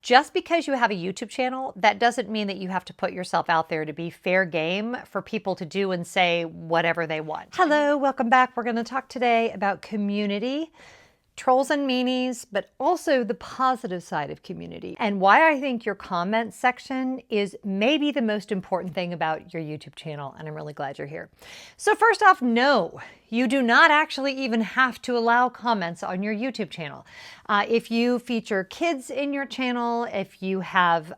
Just because you have a YouTube channel, that doesn't mean that you have to put yourself out there to be fair game for people to do and say whatever they want. Hello, welcome back. We're going to talk today about community, trolls and meanies, but also the positive side of community and why I think your comment section is maybe the most important thing about your YouTube channel. And I'm really glad you're here. So first off, no, you do not actually even have to allow comments on your YouTube channel. If you feature kids in your channel, if you have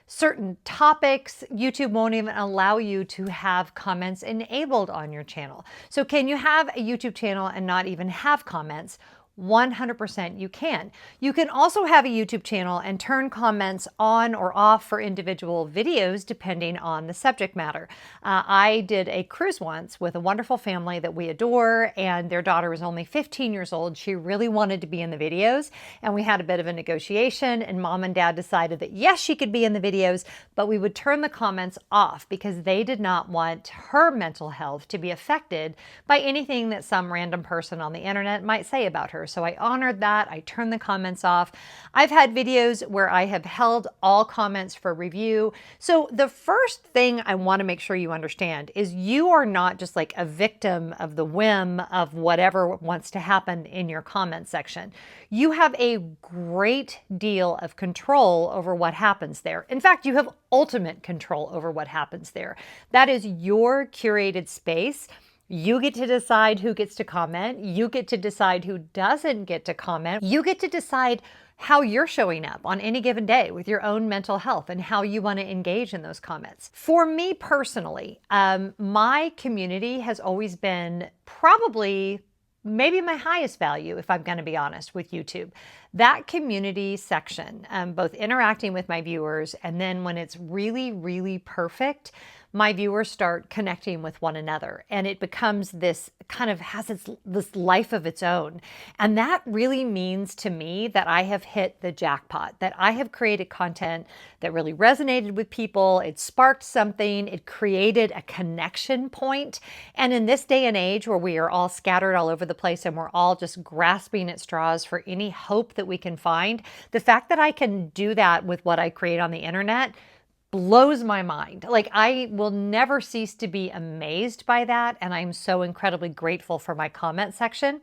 certain topics, YouTube won't even allow you to have comments enabled on your channel. So can you have a YouTube channel and not even have comments? 100% you can. You can also have a YouTube channel and turn comments on or off for individual videos depending on the subject matter. I did a cruise once with a wonderful family that we adore, and their daughter was only 15 years old. She really wanted to be in the videos, and we had a bit of a negotiation, and mom and dad decided that yes, she could be in the videos, but we would turn the comments off because they did not want her mental health to be affected by anything that some random person on the internet might say about her. So I honored that. I turned the comments off. I've had videos where I have held all comments for review. So the first thing I want to make sure you understand is you are not just like a victim of the whim of whatever wants to happen in your comment section. You have a great deal of control over what happens there. In fact, you have ultimate control over what happens there. That is your curated space. You get to decide who gets to comment. You get to decide who doesn't get to comment. You get to decide how you're showing up on any given day with your own mental health and how you want to engage in those comments. For me personally, my community has always been probably maybe my highest value, if I'm going to be honest, with YouTube. That community section, both interacting with my viewers, and then when it's really, really perfect, my viewers start connecting with one another, and it becomes this kind of has this life of its own. And that really means to me that I have hit the jackpot, that I have created content that really resonated with people. It sparked something. It created a connection point. And in this day and age where we are all scattered all over the place and we're all just grasping at straws for any hope that we can find, the fact that I can do that with what I create on the internet blows my mind. Like, I will never cease to be amazed by that. And I'm so incredibly grateful for my comment section.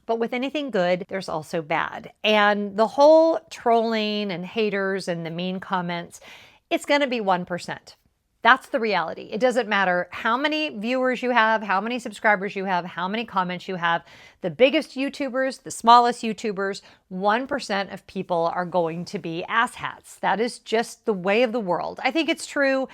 But with anything good, there's also bad. And the whole trolling and haters and the mean comments, it's going to be 1%. That's the reality. It doesn't matter how many viewers you have, how many subscribers you have, how many comments you have. The biggest YouTubers, the smallest YouTubers, 1% of people are going to be asshats. That is just the way of the world. I think it's true.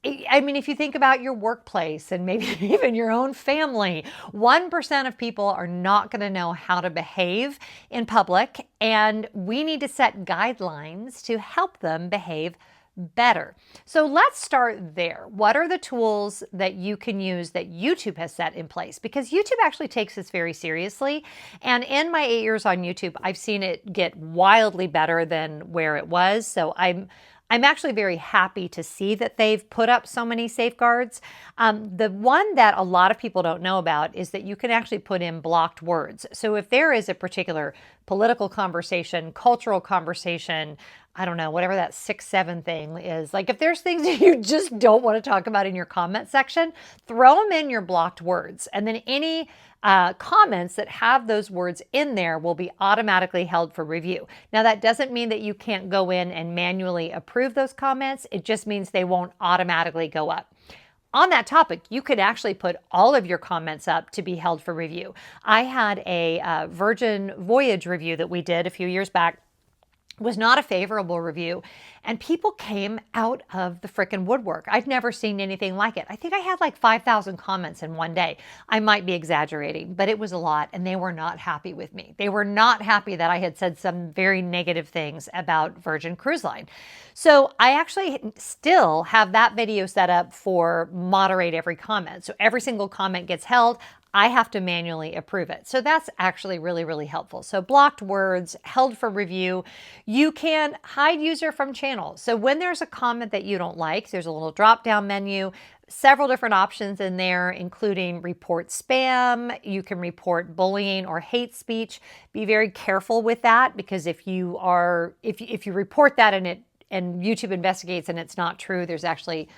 I mean, if you think about your workplace and maybe even your own family, 1% of people are not going to know how to behave in public, and we need to set guidelines to help them behave better. So let's start there. What are the tools that you can use that YouTube has set in place? Because YouTube actually takes this very seriously. And in my 8 years on YouTube, I've seen it get wildly better than where it was. So I'm actually very happy to see that they've put up so many safeguards. The one that a lot of people don't know about is that you can actually put in blocked words. So if there is a particular political conversation, cultural conversation, I don't know, whatever that 6, 7 thing is, like if there's things that you just don't want to talk about in your comment section, throw them in your blocked words. And then any comments that have those words in there will be automatically held for review. Now, that doesn't mean that you can't go in and manually approve those comments. It just means they won't automatically go up. On that topic, you could actually put all of your comments up to be held for review. I had a Virgin Voyage review that we did a few years back. Was not a favorable review, and people came out of the frickin' woodwork. I've never seen anything like it. I think I had like 5,000 comments in one day. I might be exaggerating, but it was a lot, and they were not happy with me. They were not happy that I had said some very negative things about Virgin Cruise Line. So I actually still have that video set up for moderate every comment. So every single comment gets held. I have to manually approve it. So that's actually really, really helpful. So blocked words, held for review. You can hide user from channel. So when there's a comment that you don't like, there's a little drop-down menu. several different options in there, including report spam. You can report bullying or hate speech. Be very careful with that, because if you report that and YouTube investigates and it's not true, there's actually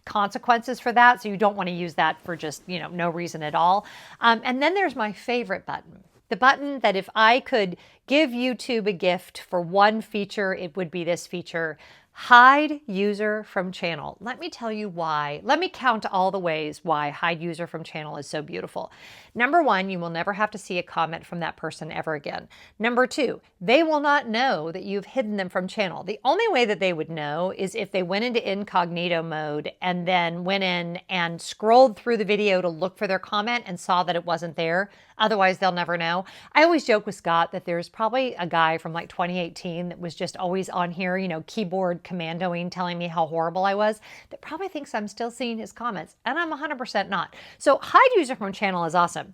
consequences for that. So you don't want to use that for just, no reason at all. And then there's my favorite button. The button that if I could give YouTube a gift for one feature, it would be this feature: hide user from channel. Let me tell you why. Let me count all the ways why hide user from channel is so beautiful. Number one, you will never have to see a comment from that person ever again. Number two, they will not know that you've hidden them from channel. The only way that they would know is if they went into incognito mode and then went in and scrolled through the video to look for their comment and saw that it wasn't there. Otherwise, they'll never know. I always joke with Scott that there's probably a guy from like 2018 that was just always on here, keyboard commandoing, telling me how horrible I was, that probably thinks I'm still seeing his comments, and I'm 100% not. So hide user from channel is awesome.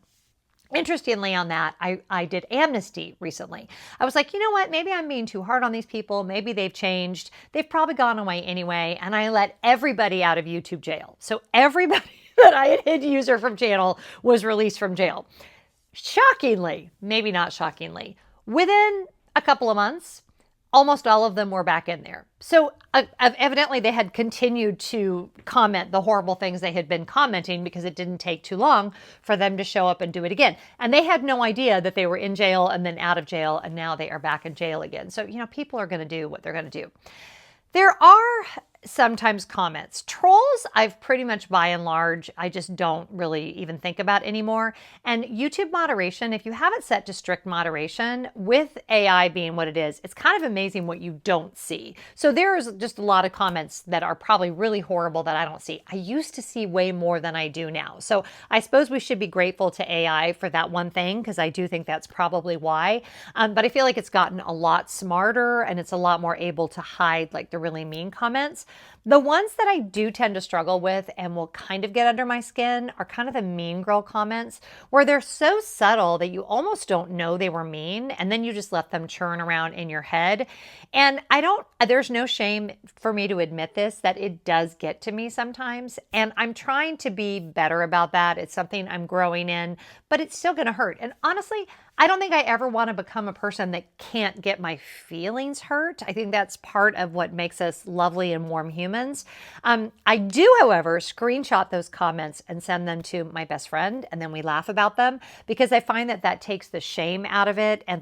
Interestingly on that, I did amnesty recently. I was like, you know what, maybe I'm being too hard on these people. Maybe they've changed. They've probably gone away anyway. And I let everybody out of YouTube jail. So everybody that I had hid user from channel was released from jail. Shockingly, maybe not shockingly, within a couple of months, almost all of them were back in there. So evidently they had continued to comment the horrible things they had been commenting, because it didn't take too long for them to show up and do it again. And they had no idea that they were in jail and then out of jail, and now they are back in jail again. So, people are going to do what they're going to do. There are sometimes comments. Trolls, I've pretty much by and large, I just don't really even think about anymore. And YouTube moderation, if you have it set to strict moderation, with AI being what it is, it's kind of amazing what you don't see. So there's just a lot of comments that are probably really horrible that I don't see. I used to see way more than I do now. So I suppose we should be grateful to AI for that one thing, because I do think that's probably why. But I feel like it's gotten a lot smarter, and it's a lot more able to hide like the really mean comments. The ones that I do tend to struggle with and will kind of get under my skin are kind of the mean girl comments, where they're so subtle that you almost don't know they were mean, and then you just let them churn around in your head. And there's no shame for me to admit this, that it does get to me sometimes. And I'm trying to be better about that. It's something I'm growing in, but it's still going to hurt. And honestly, I don't think I ever want to become a person that can't get my feelings hurt. I think that's part of what makes us lovely and warm humans. I do, however, screenshot those comments and send them to my best friend, and then we laugh about them, because I find that takes the shame out of it, and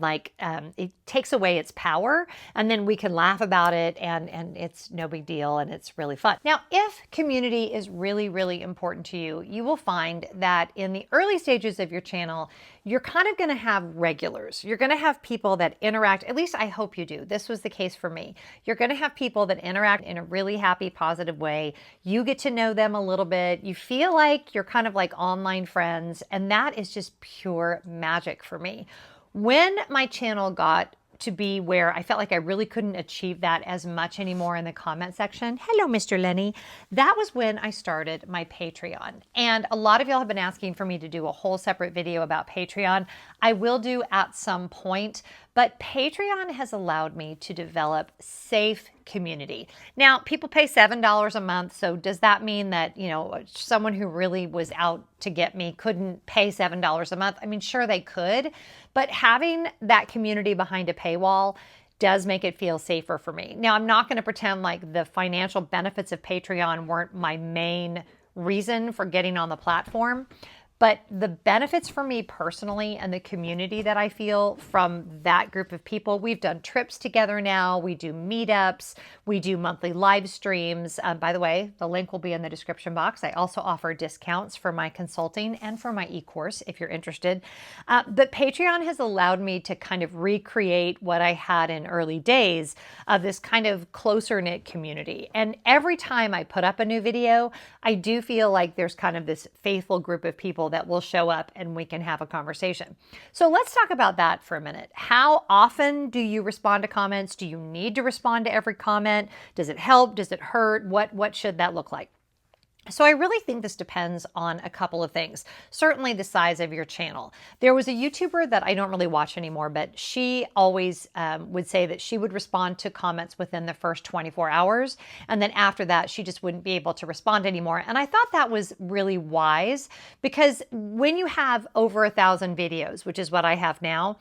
it takes away its power, and then we can laugh about it, and it's no big deal, and it's really fun. Now, if community is really, really important to you, you will find that in the early stages of your channel, you're kind of going to have regulars. You're going to have people that interact, at least I hope you do. This was the case for me. You're going to have people that interact in a really happy, positive way. You get to know them a little bit. You feel like you're kind of like online friends, and that is just pure magic for me. When my channel got to be where I felt like I really couldn't achieve that as much anymore in the comment section. Hello, Mr. Lenny. That was when I started my Patreon. And a lot of y'all have been asking for me to do a whole separate video about Patreon. I will do at some point, but Patreon has allowed me to develop safe community. Now, people pay $7 a month. So does that mean that, someone who really was out to get me couldn't pay $7 a month? I mean, sure they could, but having that community behind a paywall does make it feel safer for me. Now, I'm not going to pretend like the financial benefits of Patreon weren't my main reason for getting on the platform. But the benefits for me personally and the community that I feel from that group of people, we've done trips together now, we do meetups, we do monthly live streams. By the way, the link will be in the description box. I also offer discounts for my consulting and for my e-course if you're interested. But Patreon has allowed me to kind of recreate what I had in early days of this kind of closer knit community. And every time I put up a new video, I do feel like there's kind of this faithful group of people that will show up and we can have a conversation. So let's talk about that for a minute. How often do you respond to comments? Do you need to respond to every comment? Does it help? Does it hurt? What should that look like? So I really think this depends on a couple of things. Certainly the size of your channel. There was a YouTuber that I don't really watch anymore, but she always would say that she would respond to comments within the first 24 hours. And then after that, she just wouldn't be able to respond anymore. And I thought that was really wise, because when you have over 1,000 videos, which is what I have now,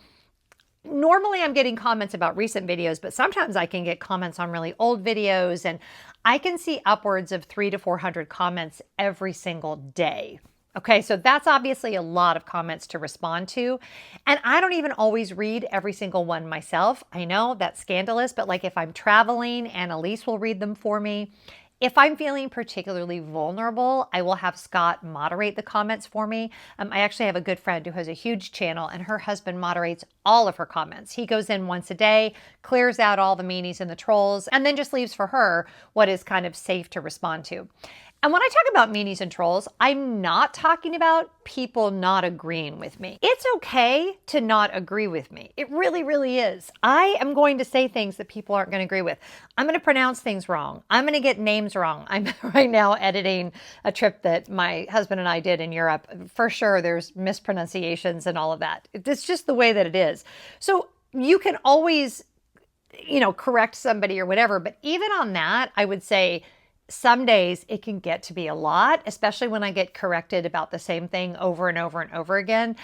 normally I'm getting comments about recent videos, but sometimes I can get comments on really old videos, and I can see upwards of 300 to 400 comments every single day. Okay, so that's obviously a lot of comments to respond to. And I don't even always read every single one myself. I know that's scandalous, but like if I'm traveling, Annalise will read them for me. If I'm feeling particularly vulnerable, I will have Scott moderate the comments for me. I actually have a good friend who has a huge channel, and her husband moderates all of her comments. He goes in once a day, clears out all the meanies and the trolls, and then just leaves for her what is kind of safe to respond to. And when I talk about meanies and trolls, I'm not talking about people not agreeing with me. It's okay to not agree with me. It really, really is. I am going to say things that people aren't going to agree with. I'm going to pronounce things wrong. I'm going to get names wrong. I'm right now editing a trip that my husband and I did in Europe. For sure, there's mispronunciations and all of that. It's just the way that it is. So you can always, correct somebody or whatever. But even on that, I would say, some days it can get to be a lot, especially when I get corrected about the same thing over and over and over again.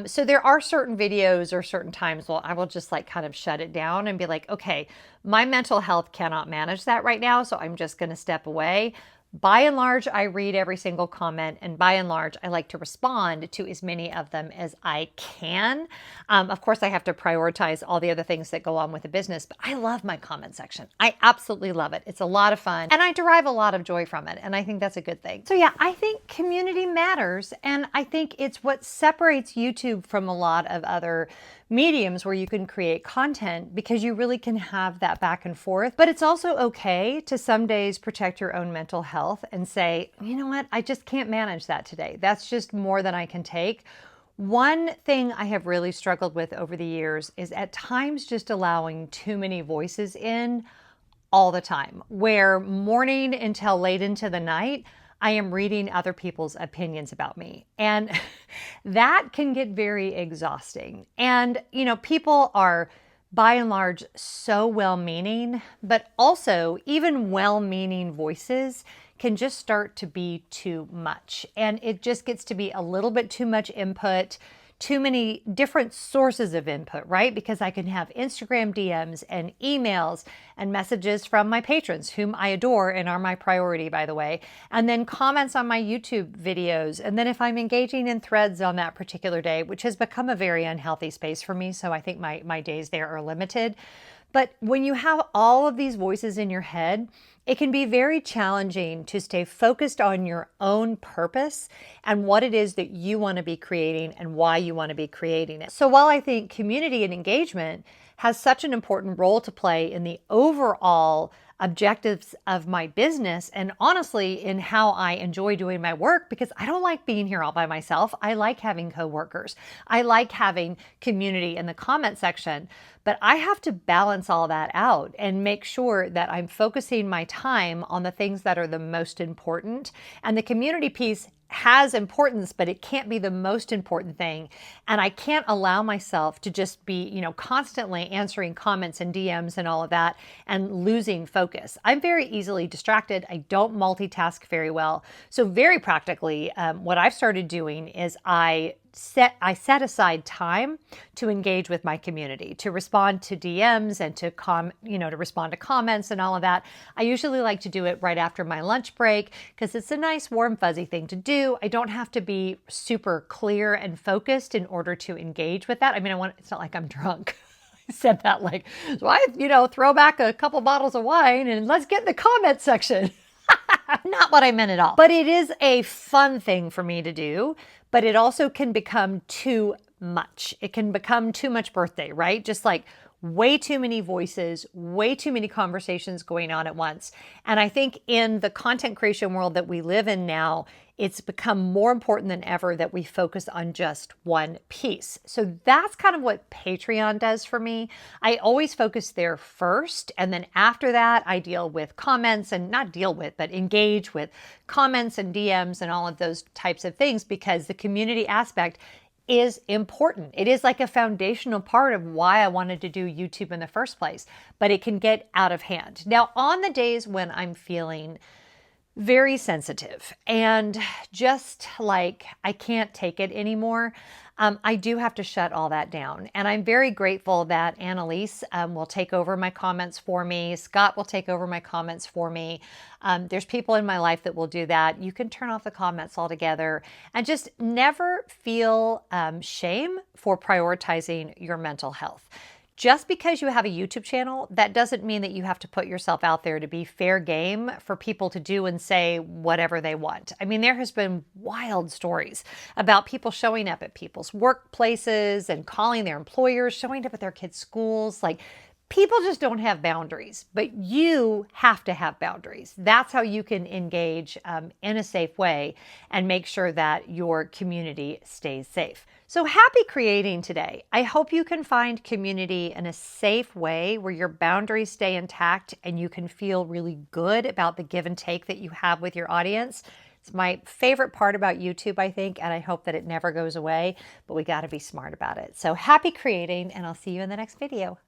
So there are certain videos or certain times where I will just like kind of shut it down and be like, okay, my mental health cannot manage that right now, so I'm just going to step away. By and large, I read every single comment, and by and large, I like to respond to as many of them as I can. Of course, I have to prioritize all the other things that go on with the business, but I love my comment section. I absolutely love it. It's a lot of fun, and I derive a lot of joy from it, and I think that's a good thing. So yeah, I think community matters, and I think it's what separates YouTube from a lot of other mediums where you can create content, because you really can have that back and forth. But it's also okay to some days protect your own mental health and say, you know what, I just can't manage that today. That's just more than I can take. One thing I have really struggled with over the years is at times just allowing too many voices in all the time, where morning until late into the night, I am reading other people's opinions about me. And that can get very exhausting. And, people are by and large so well-meaning, but also even well-meaning voices can just start to be too much. And it just gets to be a little bit too much input, too many different sources of input, right? Because I can have Instagram DMs and emails and messages from my patrons, whom I adore and are my priority, by the way, and then comments on my YouTube videos. And then if I'm engaging in threads on that particular day, which has become a very unhealthy space for me, so I think my days there are limited. But when you have all of these voices in your head, it can be very challenging to stay focused on your own purpose and what it is that you want to be creating and why you want to be creating it. So while I think community and engagement has such an important role to play in the overall objectives of my business, and honestly in how I enjoy doing my work, because I don't like being here all by myself. I like having coworkers. I like having community in the comment section, but I have to balance all that out and make sure that I'm focusing my time on the things that are the most important. And the community piece has importance, but it can't be the most important thing. And I can't allow myself to just be, constantly answering comments and DMs and all of that and losing focus. I'm very easily distracted. I don't multitask very well. So very practically, what I've started doing is I set aside time to engage with my community, to respond to DMs and to respond to comments and all of that. I usually like to do it right after my lunch break because it's a nice warm fuzzy thing to do. I don't have to be super clear and focused in order to engage with that. I mean, it's not like I'm drunk. I said that like, so I, throw back a couple bottles of wine and let's get in the comment section. Not what I meant at all. But it is a fun thing for me to do, but it also can become too much. It can become too much birthday, right? Just like way too many voices, way too many conversations going on at once. And I think in the content creation world that we live in now, it's become more important than ever that we focus on just one piece. So that's kind of what Patreon does for me. I always focus there first. And then after that, I deal with comments and not deal with, but engage with comments and DMs and all of those types of things, because the community aspect is important. It is like a foundational part of why I wanted to do YouTube in the first place, but it can get out of hand. Now, on the days when I'm feeling very sensitive and just like I can't take it anymore, I do have to shut all that down. And I'm very grateful that Annalise will take over my comments for me. Scott will take over my comments for me. There's people in my life that will do that. You can turn off the comments altogether and just never feel shame for prioritizing your mental health. Just because you have a YouTube channel, that doesn't mean that you have to put yourself out there to be fair game for people to do and say whatever they want. I mean, there has been wild stories about people showing up at people's workplaces and calling their employers, showing up at their kids' schools. Like, people just don't have boundaries, but you have to have boundaries. That's how you can engage in a safe way and make sure that your community stays safe. So happy creating today. I hope you can find community in a safe way where your boundaries stay intact and you can feel really good about the give and take that you have with your audience. It's my favorite part about YouTube, I think, and I hope that it never goes away, but we got to be smart about it. So happy creating, and I'll see you in the next video.